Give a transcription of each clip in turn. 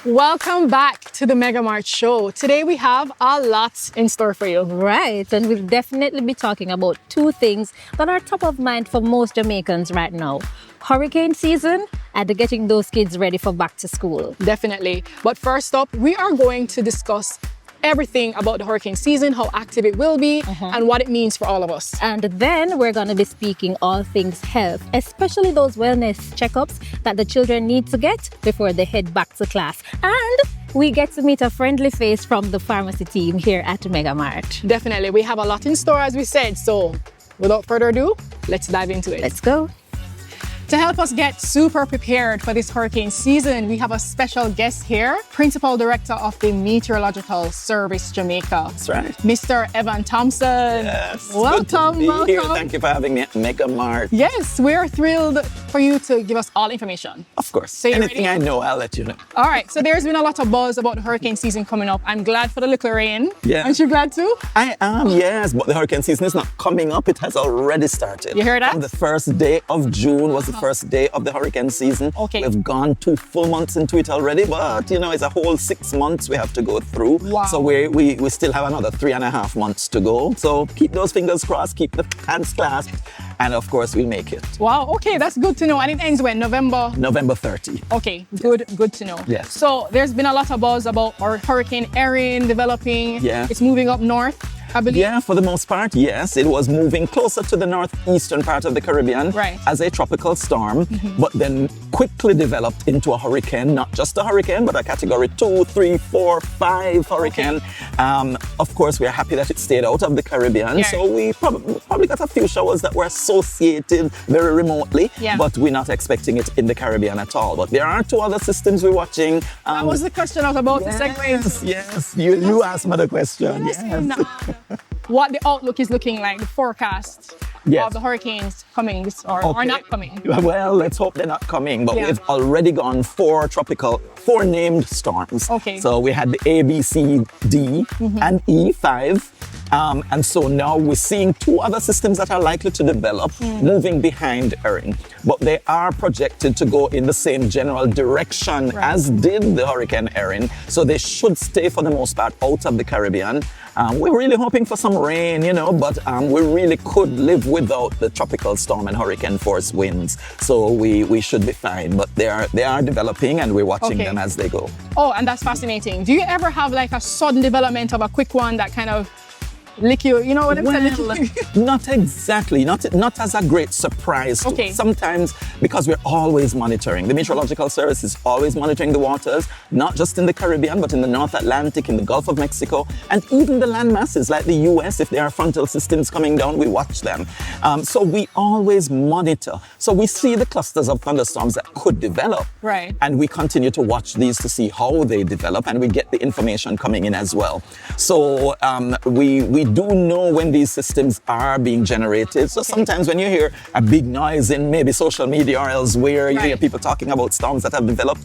Welcome back to the MegaMart Show. Today we have a lot in store for you. Right, and we'll definitely be talking about two things that are top of mind for most Jamaicans right now. Hurricane season and getting those kids ready for back to school. Definitely. But first up, we are going to discuss everything about the hurricane season, how active it will be, and what it means for all of us. And then we're going to be speaking all things health, especially those wellness checkups that the children need to get before they head back to class. And we get to meet a friendly face from the pharmacy team here at MegaMart. Definitely. We have a lot in store, as we said. So without further ado, let's dive into it. Let's go. To help us get super prepared for this hurricane season, we have a special guest here, Principal Director of the Meteorological Service Jamaica. That's right. Mr. Evan Thompson. Yes. Welcome, Good to be here. welcome. Thank you for having me at MegaMart. Yes, we're thrilled for you to give us all information. Of course. So you're Anything ready? I know, I'll let you know. All right, so there's been a lot of buzz about the hurricane season coming up. I'm glad for the little rain. Yeah. Aren't you glad too? I am, yes, but the hurricane season is not coming up. It has already started. You heard that? And the first day of June was the first day of the hurricane season. Okay. We've gone 2 full months into it already, but you know, it's a whole 6 months we have to go through. Wow. So we still have another 3.5 months to go. So keep those fingers crossed, keep the hands clasped, and of course we'll make it. Wow, okay, that's good to know. And it ends when? November 30. Okay, good to know. Yes. So there's been a lot of buzz about our Hurricane Erin developing. Yeah. It's moving up north, I believe. Yeah, for the most part, yes. It was moving closer to the northeastern part of the Caribbean Right. as a tropical storm, but then quickly developed into a hurricane, not just a hurricane, but a category 2, 3, 4, 5 hurricane. Of course, we are happy that it stayed out of the Caribbean. Yeah. So we probably got a few showers that were associated very remotely, Yeah. but we're not expecting it in the Caribbean at all. But there are 2 other systems we're watching. That was the question I was about to segue into. Yes, you asked me the question. Yes. What the outlook is looking like, the forecast Yes. of the hurricanes coming or not coming. Well, let's hope they're not coming, but Yeah. we've already gone 4 named storms. Okay. So we had the A, B, C, D, and E, 5. And so now we're seeing 2 other systems that are likely to develop moving behind Erin. But they are projected to go in the same general direction as did the Hurricane Erin. So they should stay for the most part out of the Caribbean. We're really hoping for some rain, you know, but we really could live without the tropical storm and hurricane force winds. So we should be fine. But they are developing and we're watching them as they go. Oh, and that's fascinating. Do you ever have like a sudden development of a quick one that kind of lick you know what I'm saying? Well, not exactly, not as a great surprise. Okay. Sometimes, because we're always monitoring. The Meteorological Service is always monitoring the waters, not just in the Caribbean, but in the North Atlantic, in the Gulf of Mexico, and even the land masses like the US. If there are frontal systems coming down, we watch them. So we always monitor. So we see the clusters of thunderstorms that could develop. Right. And we continue to watch these to see how they develop, and we get the information coming in as well. So we do know when these systems are being generated. So sometimes when you hear a big noise in maybe social media or elsewhere, you hear people talking about storms that have developed,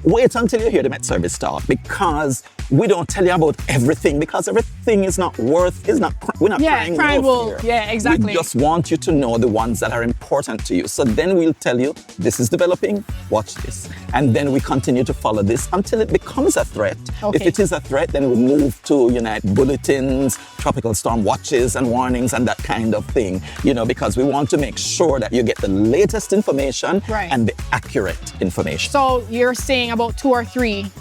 wait until you hear the Met Service talk, because we don't tell you about everything, because everything is not worth, we're not crying wolf here. Yeah, exactly. We just want you to know the ones that are important to you. So then we'll tell you, this is developing, watch this. And then we continue to follow this until it becomes a threat. Okay. If it is a threat, then we move to bulletins, tropical storm watches and warnings and that kind of thing, you know, because we want to make sure that you get the latest information and the accurate information. So you're saying about 2 or 3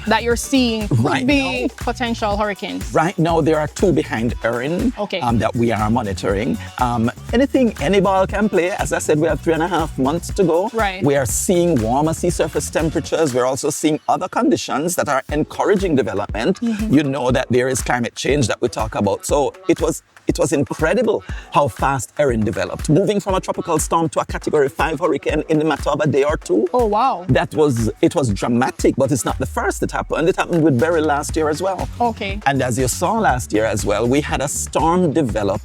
that you're seeing could be potential hurricanes? Right now, there are 2 behind Erin that we are monitoring. Any ball can play. As I said, we have 3.5 months to go. Right. We are seeing warmer sea surface temperatures. We're also seeing other conditions that are encouraging development. You know that there is climate change that we talk about. So it was incredible how fast Erin developed, moving from a tropical storm to a category 5 hurricane in the matter of a day or 2. Oh, wow. It was dramatic, but it's not the first. It happened. It happened with Berry last year as well. Okay. And as you saw last year as well, we had a storm develop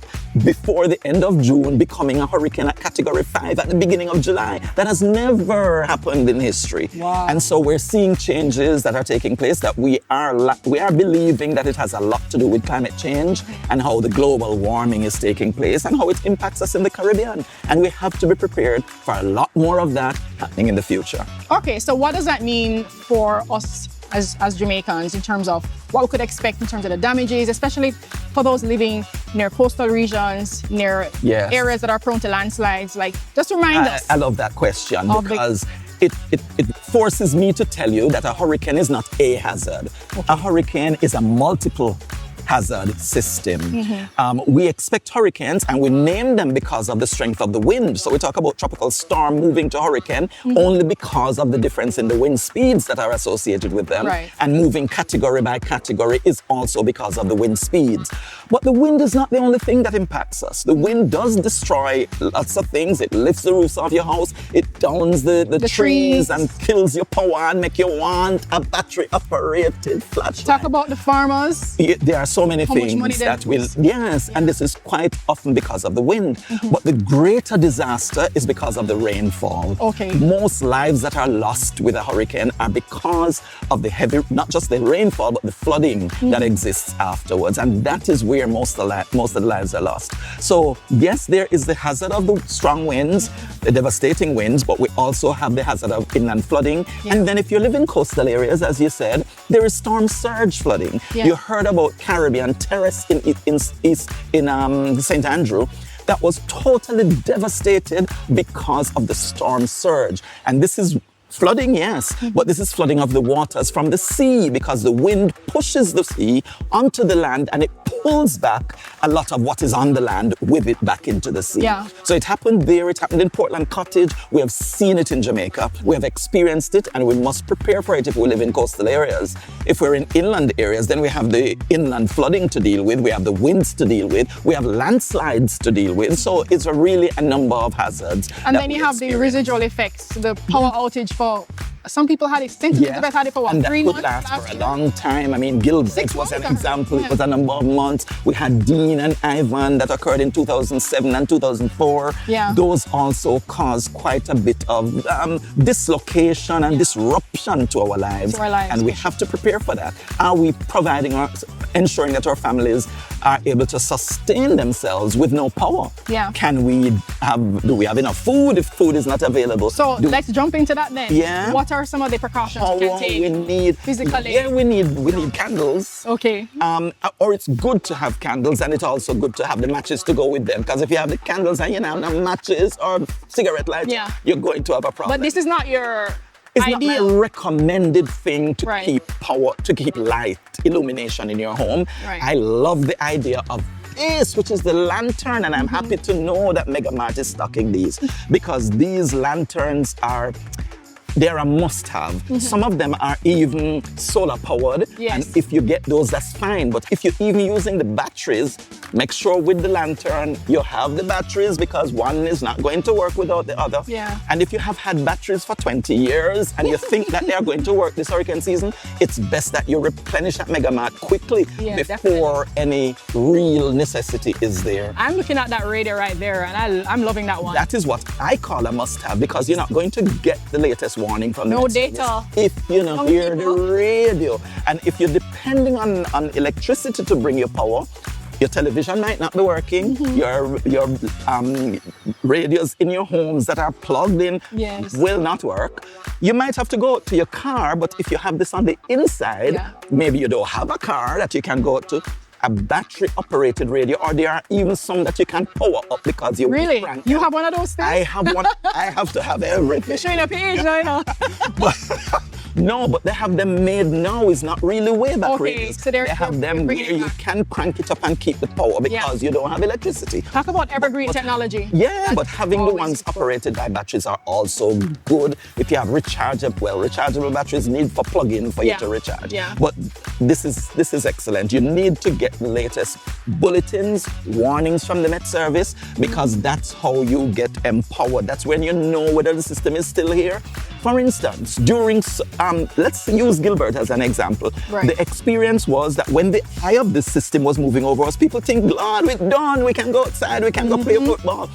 before the end of June, becoming a hurricane at Category 5 at the beginning of July. That has never happened in history. Wow. And so we're seeing changes that are taking place that we are believing that it has a lot to do with climate change and how the global warming is taking place and how it impacts us in the Caribbean. And we have to be prepared for a lot more of that happening in the future. Okay, so what does that mean for us as Jamaicans in terms of what we could expect in terms of the damages, especially for those living near coastal regions, near areas that are prone to landslides? Like, just remind us. I love that question because it forces me to tell you that a hurricane is not a hazard. Okay. A hurricane is a multiple hazard system. We expect hurricanes and we name them because of the strength of the wind. So we talk about tropical storm moving to hurricane only because of the difference in the wind speeds that are associated with them. Right. And moving category by category is also because of the wind speeds. But the wind is not the only thing that impacts us. The wind does destroy lots of things. It lifts the roofs off your house. It downs the trees and kills your power and make you want a battery operated flashlight. Talk about the farmers. There are so many things that will, and this is quite often because of the wind. But the greater disaster is because of the rainfall. Okay. Most lives that are lost with a hurricane are because of the heavy, not just the rainfall, but the flooding that exists afterwards. And that is where most of the lives are lost. So yes, there is the hazard of the strong winds, the devastating winds, but we also have the hazard of inland flooding. And then if you live in coastal areas, as you said, there is storm surge flooding. You heard about Caribbean Terrace in St. Andrew that was totally devastated because of the storm surge. And this is flooding, yes, but this is flooding of the waters from the sea because the wind pushes the sea onto the land and it pulls back a lot of what is on the land with it back into the sea. So it happened there, it happened in Portland Cottage. We have seen it in Jamaica. We have experienced it and we must prepare for it if we live in coastal areas. If we're in inland areas, then we have the inland flooding to deal with. We have the winds to deal with. We have landslides to deal with. So it's really a number of hazards. And then you have the residual effects, the power outage for some people had it, Elizabeth had it for what, 3 months? And that could last for a long time. I mean, Gilbert was an example. It was a number of months. We had Dean and Ivan that occurred in 2007 and 2004. Those also caused quite a bit of dislocation and disruption to our lives. And we have to prepare for that. Are we ensuring that our families are able to sustain themselves with no power? Do we have enough food if food is not available? So let's jump into that then. What are some of the precautions you can take? We need physically. We need candles. Okay. Or it's good to have candles, and it's also good to have the matches to go with them. Because if you have the candles and you don't have matches or cigarette lights, you're going to have a problem. But this is not your It's ideal. not my recommended thing to keep power, to keep light, illumination in your home. I love the idea of this, which is the lantern, and I'm happy to know that MegaMart is stocking these because these lanterns they're a must-have. Some of them are even solar-powered, and if you get those, that's fine. But if you're even using the batteries, make sure with the lantern you have the batteries because one is not going to work without the other. And if you have had batteries for 20 years and you think that they are going to work this hurricane season, it's best that you replenish at MegaMart quickly before any real necessity is there. I'm looking at that radio right there, and I'm loving that one. That is what I call a must-have because you're not going to get the latest warning from no the data if you hear the radio. And if you're depending on electricity to bring your power, your television might not be working, your radios in your homes that are plugged in will not work. You might have to go to your car, but if you have this on the inside, maybe you don't have a car that you can go to, a battery-operated radio, or there are even some that you can power up because you really? You have one of those things? I have one. I have to have everything. You're showing a page now, you know. No, but they have them made now. It's not really way back. Okay, so they have them where you can crank it up and keep the power because you don't have electricity. Talk about evergreen technology. But having the ones operated by batteries are also good. If you have rechargeable batteries need for plug-in for you to recharge. But this is excellent. You need to get the latest bulletins, warnings from the Met Service because that's how you get empowered. That's when you know whether the system is still here. For instance, during, let's use Gilbert as an example. Right. The experience was that when the eye of the system was moving over us, people think, Lord, we're done, we can go outside, we can go play football.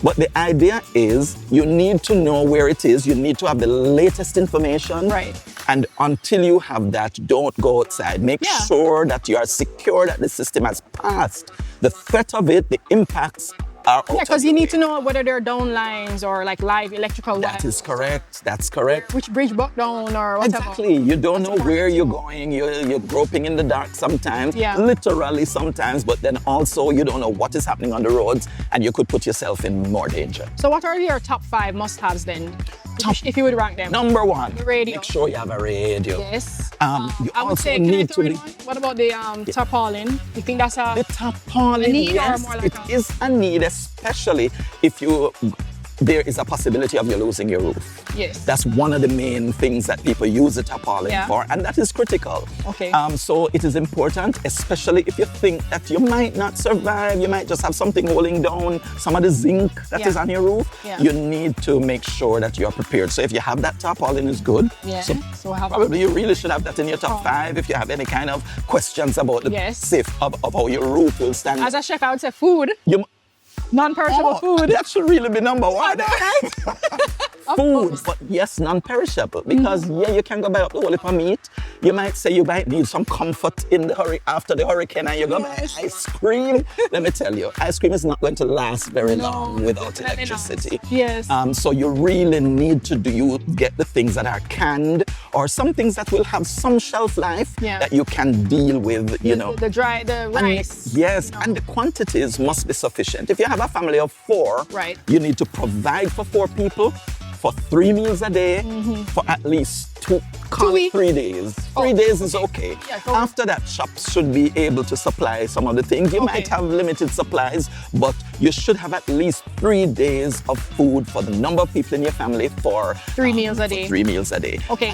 But the idea is you need to know where it is. You need to have the latest information. Right. And until you have that, don't go outside. Make sure that you are secure that the system has passed. The threat of it, the impacts are out. Yeah, because you need to know whether they're down lines or like live electrical wires. That is correct. That's correct. Which bridge broke down or whatever. Exactly. You don't know where you're going. You're groping in the dark sometimes. Yeah. Literally sometimes. But then also you don't know what is happening on the roads and you could put yourself in more danger. So what are your top 5 must-haves then? If you would rank them. Number 1. The radio. Make sure you have a radio. Yes. You I would also say, need to be... What about the tarpaulin? You think that's a... The tarpaulin, need yes, or more like it is a need, especially if there is a possibility of you losing your roof. Yes. That's one of the main things that people use the tarpaulin for, and that is critical. Okay. So it is important, especially if you think that you might not survive, you might just have something holding down some of the zinc that is on your roof. Yeah. You need to make sure that you are prepared. So if you have that tarpaulin, is good. Yeah. So have probably you really should have that in your top 5 if you have any kind of questions about the safe of how your roof will stand. As a chef, I would say food. Non-perishable food. That should really be number 1. Right? Food, but yes, non-perishable. Because you can go buy up the whole heap of meat. You might say you might need some comfort in the after the hurricane, and you go buy ice cream. Let me tell you, ice cream is not going to last very long without electricity. Yes. So you really need to get the things that are canned or some things that will have some shelf life that you can deal with. You know, the rice. Yes, and the quantities must be sufficient. If you have a family of 4, you need to provide for 4 people for 3 meals a day for at least 3 days. 3 days is okay. Yeah, after that, shops should be able to supply some of the things. You might have limited supplies, but you should have at least 3 days of food for the number of people in your family for 3 meals a day. 3 meals a day. Okay.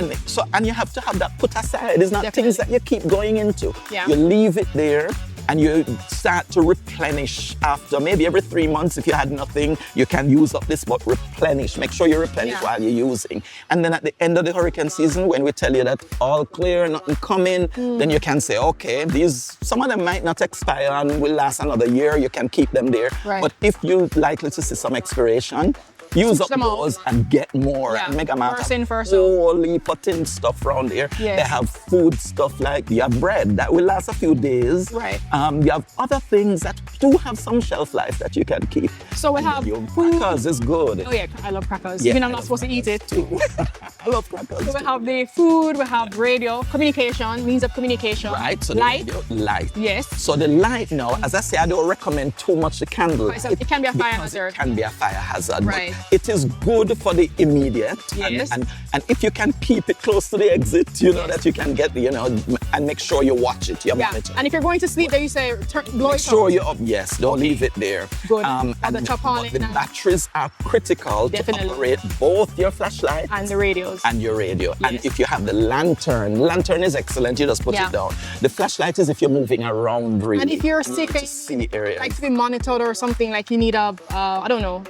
And you have to have that put aside. It's not things that you keep going into. Yeah. You leave it there. And you start to replenish after maybe every 3 months. If you had nothing, you can use up this, but replenish. Make sure you replenish while you're using. And then at the end of the hurricane season, when we tell you that all clear, nothing coming, then you can say, okay, some of them might not expire and will last another year. You can keep them there. Right. But if you're likely to see some expiration, use up those and get more. Yeah. And MegaMart First in, first have out. wholly putting stuff around there. Yes. They have food stuff like you have bread that will last a few days. Right. You have other things that do have some shelf life that you can keep. So we have food. food. Crackers is good. Oh yeah, I love crackers. Yeah, Even I'm not supposed to eat it. Too. I love crackers. So we have the food, we have radio, communication, means of communication. Right, so light. Light. Yes. So the light now, as I say, I don't recommend too much the candle. It can be a fire hazard. It can be a fire hazard. Right. But it is good for the immediate. Yes. And if you can keep it close to the exit, that you can get, and make sure you watch it, you monitor. And if you're going to sleep, there you say, blow Make it sure up. you're up, yes. Don't leave it there. Good. And the batteries are critical to operate both your flashlight and the radios. And your radio. Yes. And if you have the lantern is excellent. You just put it down. The flashlight is if you're moving around, really. And if you're sick and see areas. like to be monitored or something, like you need I don't know.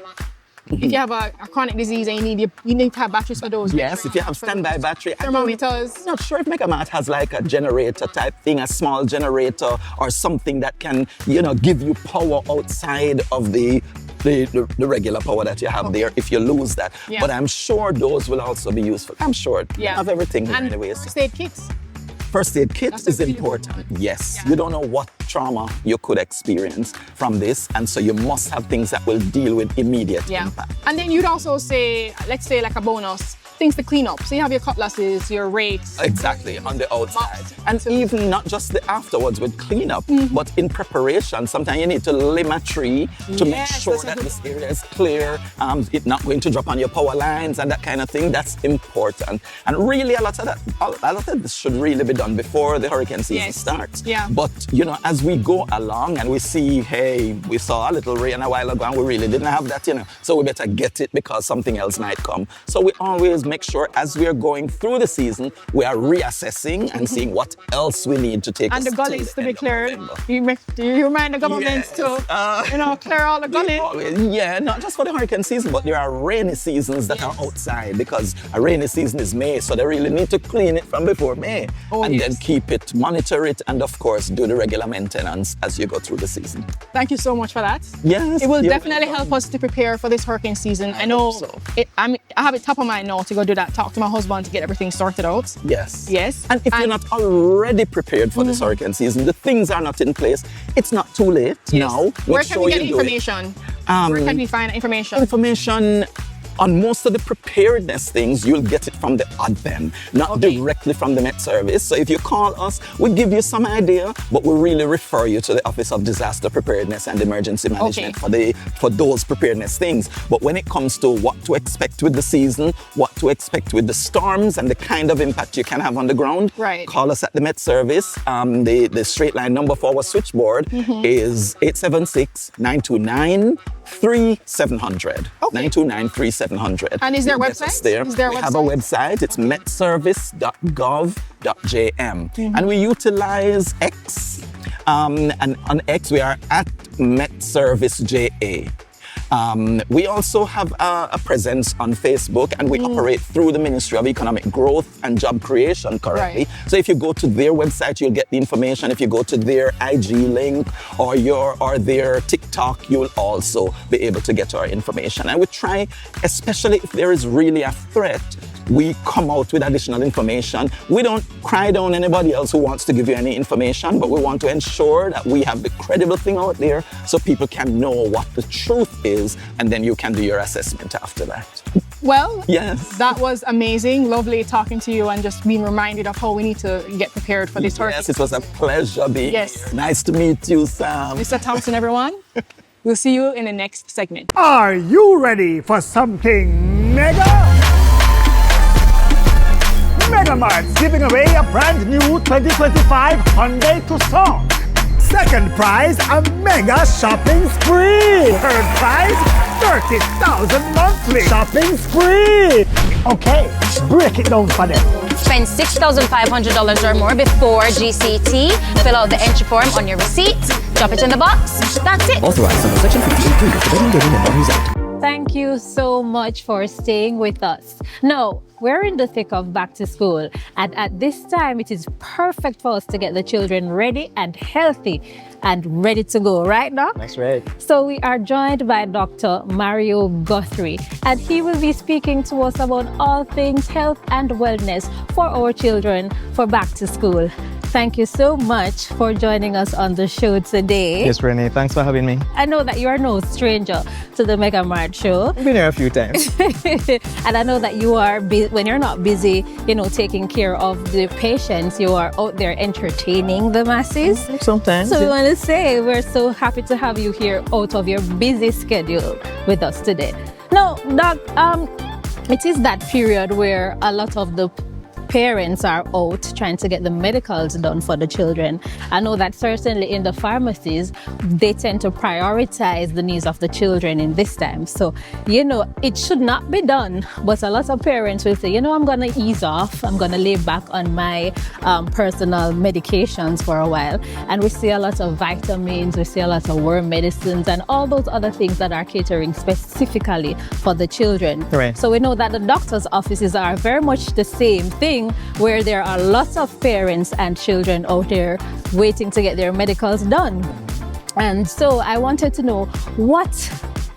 If you have a chronic disease and you need to have batteries for those. Yes, if you have standby battery. Thermometers. I'm not sure if MegaMart has like a generator type thing, a small generator or something that can, give you power outside of the regular power that you have there if you lose that. Yeah. But I'm sure those will also be useful. I'm sure. You have everything here anyways. First aid kits. First aid kit is important. Yes. Yeah. You don't know what trauma you could experience from this. And so you must have things that will deal with immediate impact. And then you'd also say, let's say like a bonus, things to clean up. So you have your cutlasses, your rakes. Exactly, on the outside. And even not just the afterwards with cleanup, but in preparation. Sometimes you need to limb a tree to make sure that this area is clear. It's not going to drop on your power lines and that kind of thing. That's important. And really a lot of this should really be done before the hurricane season starts. Yeah. But, as we go along and we see, hey, we saw a little rain a while ago and we really didn't have that, so we better get it because something else might come. So we always make sure as we are going through the season, we are reassessing and seeing what else we need to take and us the gullies to be cleared. November. You remind the government to, clear all the gullies. Yeah, not just for the hurricane season, but there are rainy seasons that are outside, because a rainy season is May, so they really need to clean it from before May. Then keep it, monitor it, and of course do the regular maintenance as you go through the season. Thank you so much for that. Yes. It will definitely help us to prepare for this hurricane season. I know I have it top of mind now to go do that, talk to my husband to get everything sorted out. Yes. Yes. And if you're not already prepared for this hurricane season, the things are not in place, it's not too late now. Where can we get information? Where can we find information? Information on most of the preparedness things, you'll get it from the admin, not directly from the Met Service. So if you call us, we'll give you some idea, but we'll really refer you to the Office of Disaster Preparedness and Emergency Management for those preparedness things. But when it comes to what to expect with the season, what to expect with the storms and the kind of impact you can have on the ground, call us at the Met Service. The straight line number for our switchboard is 876-929-3700. 929-3700. And is there a website? We have a website. It's metservice.gov.jm. And we utilize X. And on X, we are at MetServiceJA. We also have a presence on Facebook, and we operate through the Ministry of Economic Growth and Job Creation currently. So if you go to their website, you'll get the information. If you go to their IG link or their TikTok, you'll also be able to get our information. And we try, especially if there is really a threat, we come out with additional information. We don't cry down anybody else who wants to give you any information, but we want to ensure that we have the credible thing out there so people can know what the truth is, and then you can do your assessment after that. Well, yes, that was amazing. Lovely talking to you and just being reminded of how we need to get prepared for this hurricane. Yes, it was a pleasure being here. Nice to meet you, Sam. Mr. Thompson, everyone. We'll see you in the next segment. Are you ready for something mega? MegaMart's giving away a brand new 2025 Hyundai Tucson. Second prize, a mega shopping spree. Third prize, 30,000 monthly shopping spree. Okay, break it down for them. Spend $6,500 or more before GCT. Fill out the entry form on your receipt. Drop it in the box. That's it. Authorized under Section 58 Thank you so much for staying with us. Now, we're in the thick of back to school, and at this time, it is perfect for us to get the children ready and healthy and ready to go, right, Doc? That's right. So we are joined by Dr. Mario Guthrie, and he will be speaking to us about all things health and wellness for our children for back to school. Thank you so much for joining us on the show today. Yes, Renee, thanks for having me. I know that you are no stranger to the MegaMart Show. I've been here a few times. And I know that you are, when you're not busy, taking care of the patients, you are out there entertaining the masses. Sometimes. So we want to say we're so happy to have you here out of your busy schedule with us today. Now, Doc, it is that period where a lot of the parents are out trying to get the medicals done for the children. I know that certainly in the pharmacies, they tend to prioritize the needs of the children in this time. So, it should not be done, but a lot of parents will say, I'm going to ease off. I'm going to lay back on my personal medications for a while. And we see a lot of vitamins, we see a lot of worm medicines and all those other things that are catering specifically for the children. Right. So we know that the doctor's offices are very much the same thing, where there are lots of parents and children out there waiting to get their medicals done. And so I wanted to know what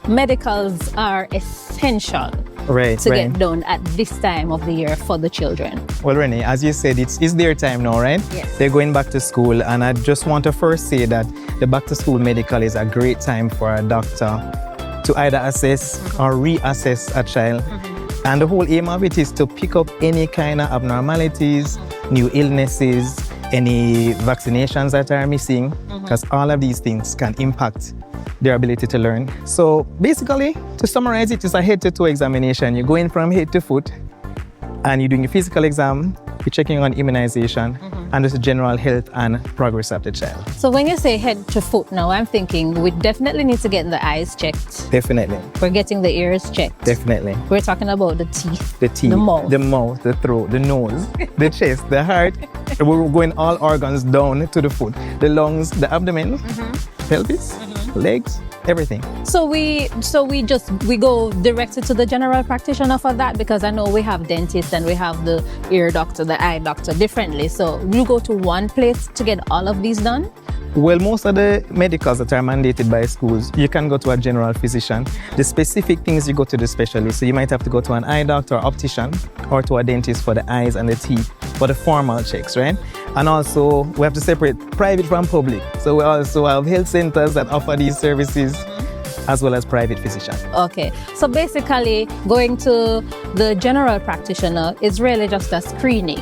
medicals are essential to get done at this time of the year for the children. Well, Renee, as you said, it's their time now, right? Yes. They're going back to school, and I just want to first say that the back to school medical is a great time for a doctor to either assess or reassess a child. And the whole aim of it is to pick up any kind of abnormalities, new illnesses, any vaccinations that are missing, because all of these things can impact their ability to learn. So basically, to summarize it, it's a head-to-toe examination. You're going from head to foot, and you're doing your physical exam, you're checking on immunization, and just the general health and progress of the child. So when you say head to foot now, I'm thinking we definitely need to get the eyes checked. Definitely. We're getting the ears checked. Definitely. We're talking about the teeth. The teeth, the mouth, the throat, the nose, the chest, the heart. We're going all organs down to the foot. The lungs, the abdomen, pelvis, legs, everything. So we go directly to the general practitioner for that, because I know we have dentists and we have the ear doctor, the eye doctor differently. So you go to one place to get all of these done? Well, most of the medicals that are mandated by schools, you can go to a general physician. The specific things you go to the specialist. So you might have to go to an eye doctor or optician or to a dentist for the eyes and the teeth for the formal checks, right? And also we have to separate private from public. So we also have health centers that offer these services as well as private physicians. Okay, so basically going to the general practitioner is really just a screening.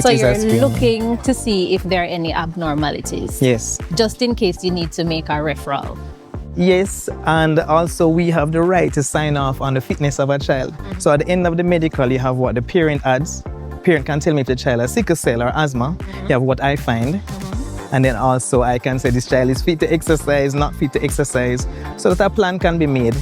So you're looking to see if there are any abnormalities. Yes. Just in case you need to make a referral. Yes, and also we have the right to sign off on the fitness of a child. So at the end of the medical, you have what the parent adds. Parent can tell me if the child has sickle cell or asthma. You have what I find. And then also I can say this child is fit to exercise, not fit to exercise, so that a plan can be made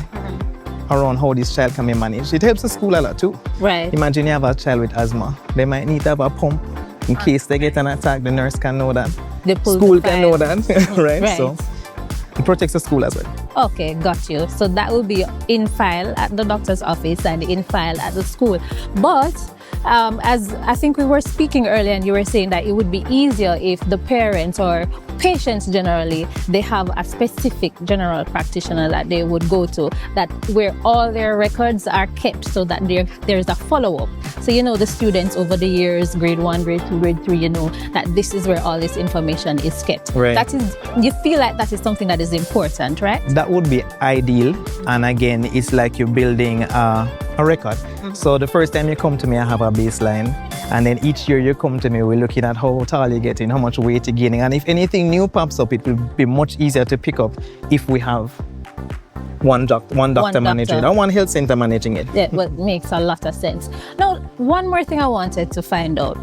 around how this child can be managed. It helps the school a lot too. Right. Imagine you have a child with asthma. They might need to have a pump in case they get an attack. The nurse can know that. The school can know that, right? So it protects the school as well. Okay, got you. So that will be in file at the doctor's office and in file at the school. But as I think we were speaking earlier, and you were saying that it would be easier if the parents or patients generally, they have a specific general practitioner that they would go to, that where all their records are kept, so that there's a follow-up. So you know the students over the years, grade 1, grade 2, grade 3, you know that this is where all this information is kept. Right. That is, you feel like that is something that is important, right? That would be ideal. And again, it's like you're building a record. So the first time you come to me, I have a baseline. And then each year you come to me, we're looking at how tall you're getting, how much weight you're gaining. And if anything new pops up, it will be much easier to pick up if we have one doctor managing it, or one health center managing it. Yeah, well, makes a lot of sense. Now, one more thing I wanted to find out.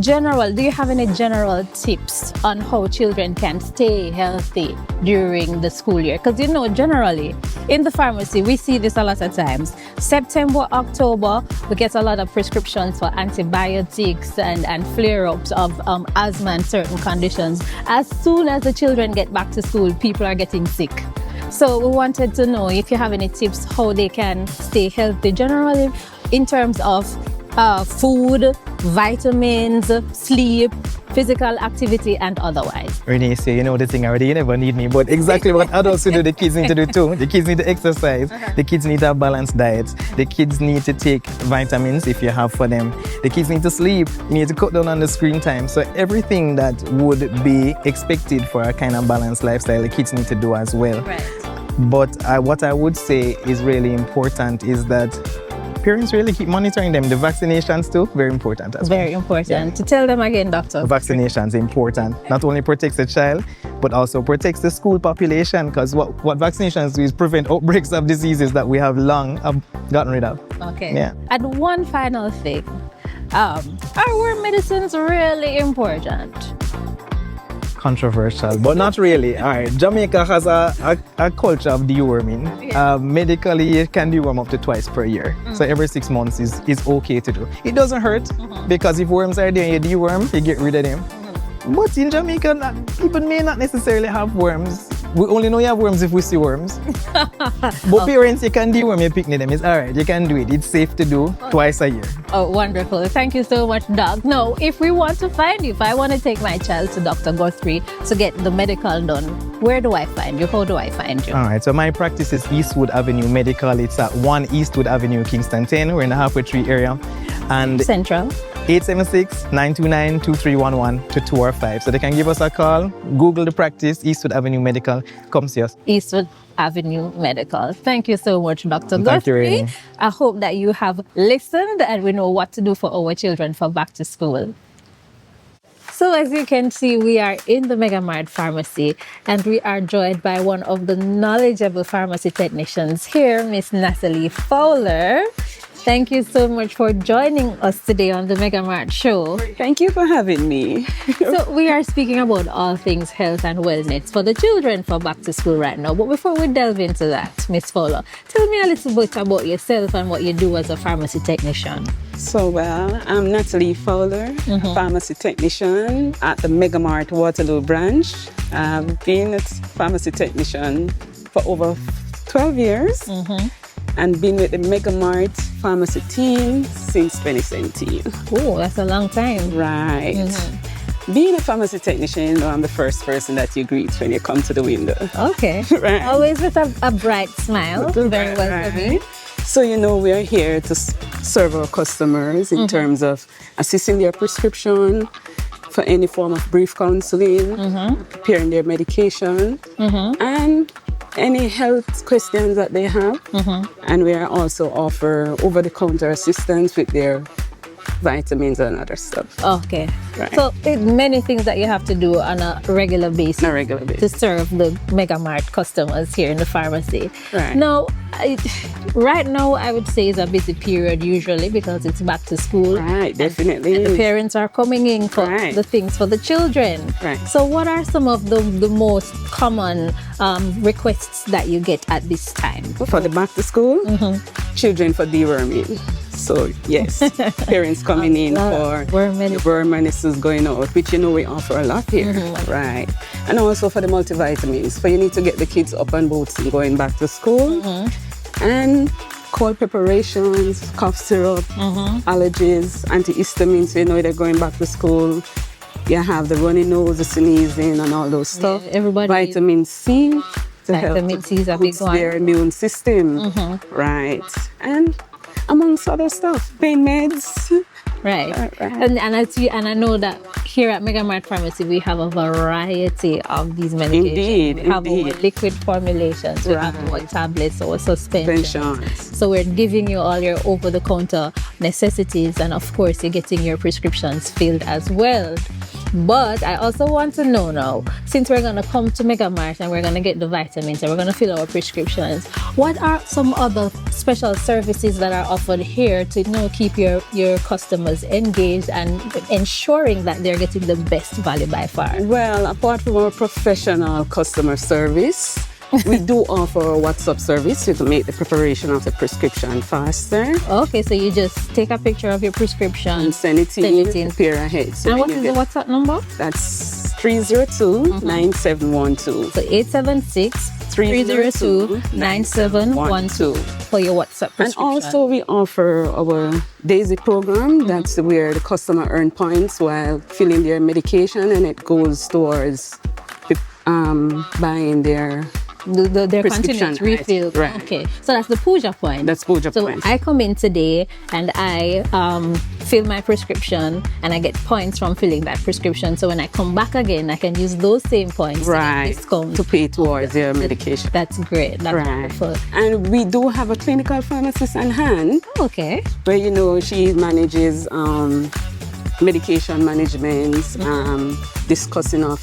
Do you have any general tips on how children can stay healthy during the school year? Because you know, generally, in the pharmacy, we see this a lot of times. September, October, we get a lot of prescriptions for antibiotics and flare-ups of asthma and certain conditions. As soon as the children get back to school, people are getting sick. So we wanted to know if you have any tips how they can stay healthy generally in terms of food, vitamins, sleep, physical activity, and otherwise. Renee say, you know the thing already, you never need me, but exactly what adults do, the kids need to do too. The kids need to exercise, the kids need to have balanced diets, the kids need to take vitamins if you have for them, the kids need to sleep, you need to cut down on the screen time. So everything that would be expected for a kind of balanced lifestyle, the kids need to do as well. Right. But what I would say is really important is that parents really keep monitoring them. The vaccinations too, very important as well. Very important. To tell them again, doctor. Vaccinations important. Not only protects the child, but also protects the school population, because what vaccinations do is prevent outbreaks of diseases that we have long gotten rid of. Okay. Yeah. And one final thing. Are worm medicines really important? Controversial, but not really. All right, Jamaica has a culture of deworming. Medically, you can deworm up to twice per year. So every 6 months is okay to do. It doesn't hurt because if worms are there, you deworm, you get rid of them. But in Jamaica, people may not necessarily have worms. We only know you have worms if we see worms. But parents, you can deworm your picnic them. It's all right, you can do it. It's safe to do twice a year. Oh, wonderful. Thank you so much, Doc. Now, if we want to find you, if I want to take my child to Dr. Guthrie to get the medical done, where do I find you? How do I find you? All right, so my practice is Eastwood Avenue Medical. It's at 1 Eastwood Avenue, Kingston 10. We're in the Halfway Tree area. And Central. 876-929-2311 to 245. So they can give us a call, Google the practice, Eastwood Avenue Medical. Come see us. Eastwood Avenue Medical. Thank you so much, Dr. Thank you, Guthrie. Rainy. I hope that you have listened and we know what to do for our children for back to school. So as you can see, we are in the MegaMart Pharmacy and we are joined by one of the knowledgeable pharmacy technicians here, Miss Natalie Fowler. Thank you so much for joining us today on the MegaMart Show. Thank you for having me. So we are speaking about all things health and wellness for the children for back to school right now. But before we delve into that, Miss Fowler, tell me a little bit about yourself and what you do as a pharmacy technician. So, well, I'm Natalie Fowler, pharmacy technician at the MegaMart Waterloo branch. I've been a pharmacy technician for over 12 years and been with the MegaMart pharmacy team since 2017. Oh, that's a long time. Right. Being a pharmacy technician, you know, I'm the first person that you greet when you come to the window. Okay. Right. Always with a bright smile. Very welcoming. So, you know, we are here to serve our customers in terms of assisting their prescription for any form of brief counseling, preparing their medication, and any health questions that they have. And we are also offer over-the-counter assistance with their vitamins and other stuff. Okay. Right. So many things that you have to do on a regular basis. On a regular basis. To serve the MegaMart customers here in the pharmacy. Right. Now, right now I would say is a busy period usually because it's back to school. Right, definitely. And the parents are coming in for the things for the children. Right. So what are some of the most common requests that you get at this time? For the back to school, children for deworming. So yes, parents coming in for worm medicines going out, which you know we offer a lot here, right? And also for the multivitamins, for you need to get the kids up and boots and going back to school. And cold preparations, cough syrup, allergies, antihistamines, so you know they're going back to school. You have the runny nose, the sneezing, and all those stuff. Everybody. Vitamin C. Vitamin C is a big one. Their immune system, right? And amongst other stuff, pain meds. Right. And I know that here at MegaMart Pharmacy we have a variety of these medications. Indeed, we have our liquid formulations, we have our tablets, our suspensions. So we're giving you all your over-the-counter necessities, and of course you're getting your prescriptions filled as well. But I also want to know now, since we're going to come to MegaMart and we're going to get the vitamins and we're going to fill our prescriptions, what are some other special services that are offered here to keep your customers engaged and ensuring that they're getting the best value by far? Well, apart from our professional customer service, we do offer a WhatsApp service to make the preparation of the prescription faster. Okay, so you just take a picture of your prescription and send it in, prepare ahead. So and what is the WhatsApp number? That's 302-9712. So 876-302-9712 for your WhatsApp prescription. And also we offer our Daisy program. That's where the customer earn points while filling their medication, and it goes towards buying their continuous refill. Right. Okay, so that's the Puja point. That's Puja point. So I come in today and I fill my prescription and I get points from filling that prescription. So when I come back again, I can use those same points to pay towards your medication. That's great. That's wonderful. And we do have a clinical pharmacist on hand. Okay. Where she manages medication management, discussing of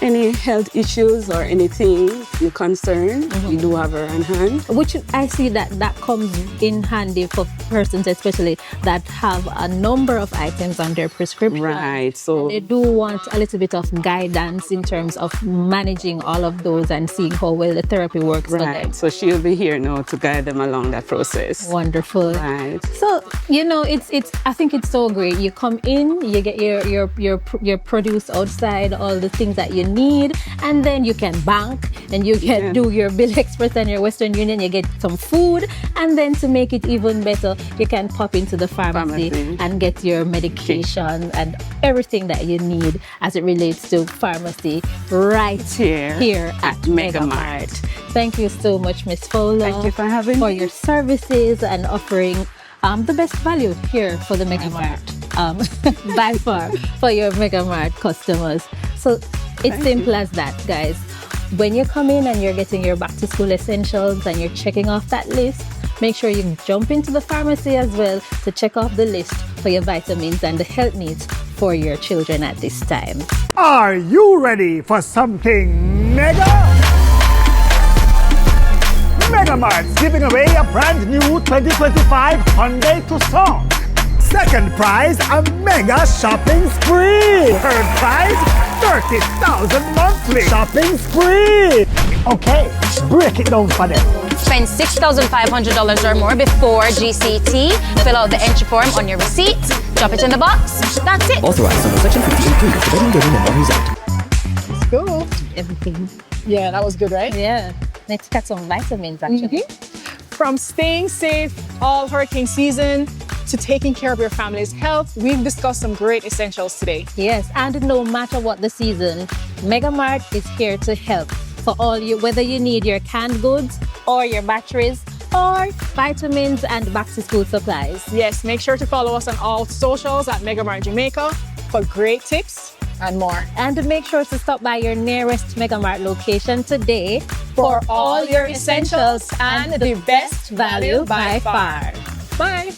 any health issues or anything you're concerned, we do have her on hand. Which I see that comes in handy for persons especially that have a number of items on their prescription. Right, so they do want a little bit of guidance in terms of managing all of those and seeing how well the therapy works for them. So she'll be here now to guide them along that process. Wonderful. Right. So, it's I think it's so great. You come in, you get your produce outside, all the things that you need, and then you can bank and you can do your Bill Express and your Western Union, you get some food, and then to make it even better, you can pop into the pharmacy and get your medication and everything that you need as it relates to pharmacy right here at MegaMart. Thank you so much, Miss Fowler. Thank you for having me. For your services and offering the best value here for the MegaMart. By far for your MegaMart customers. So it's simple as that, guys. When you come in and you're getting your back to school essentials and you're checking off that list, make sure you jump into the pharmacy as well to check off the list for your vitamins and the health needs for your children at this time. Are you ready for something mega? MegaMart's giving away a brand new 2025 Hyundai Tucson. Second prize, a mega shopping spree. Third prize, 30,000 monthly shopping spree. Okay, break it down for them. Spend $6,500 or more before GCT. Fill out the entry form on your receipt. Drop it in the box. That's it. Authorized under Section 52 of the Federal Revenue Members Act. Cool. Everything. Yeah, that was good, right? Yeah. Let's get some vitamins, actually. From staying safe all hurricane season to taking care of your family's health, we've discussed some great essentials today. Yes, and no matter what the season, MegaMart is here to help for all you, whether you need your canned goods or your batteries or vitamins and back-to-school supplies. Yes, make sure to follow us on all socials at MegaMart Jamaica for great tips and more. And make sure to stop by your nearest MegaMart location today for all your essentials and the best value by far. Bye.